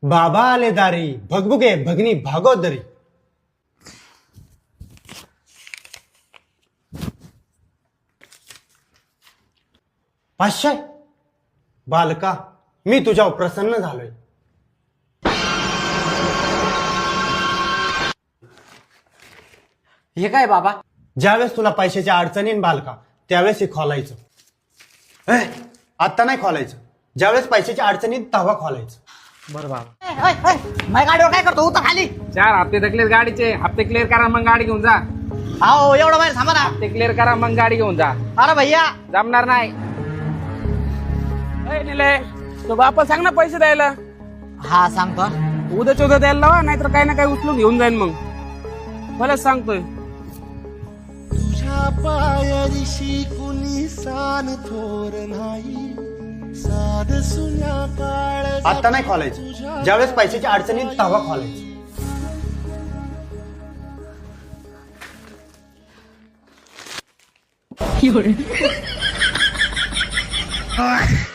बाबा आले दारी, भगभुगे भगनी भागोदरी. पाचशे. बालका, मी तुझ्यावर प्रसन्न झालोय. हे काय बाबा? ज्यावेळेस तुला पैशाच्या अडचणीन बालका त्यावेळेस हे खोलायचं. आता नाही खोलायचं. ज्यावेळेस पैशाच्या अडचणीत तेव्हा खोलायचं. बरं बाबा. माझ्या गाडीवर काय करतो उतर खाली. 4 हप्ते थकलेत गाडीचे. हप्ते क्लिअर करा मग गाडी घेऊन जा. हो एवढं बाहेर थांबा ना. हप्ते क्लिअर करा मग गाडी घेऊन जा. अरे भैया जमणार नाही. निले तो बापा सांग ना पैसे द्यायला. हा सांगतो. उद्याच्या उद्या द्यायला लावा, नाहीतर काही ना काही उचलून घेऊन जाईन मग. मलाच सांगतोय. तुझ्या पायरीशी कुणी सान थोर नाही. साध सुन्या काळ आता नाही खोलायचं. ज्यावेळेस पैशाच्या अडचणीत तेव्हा खोलायचं. Ah!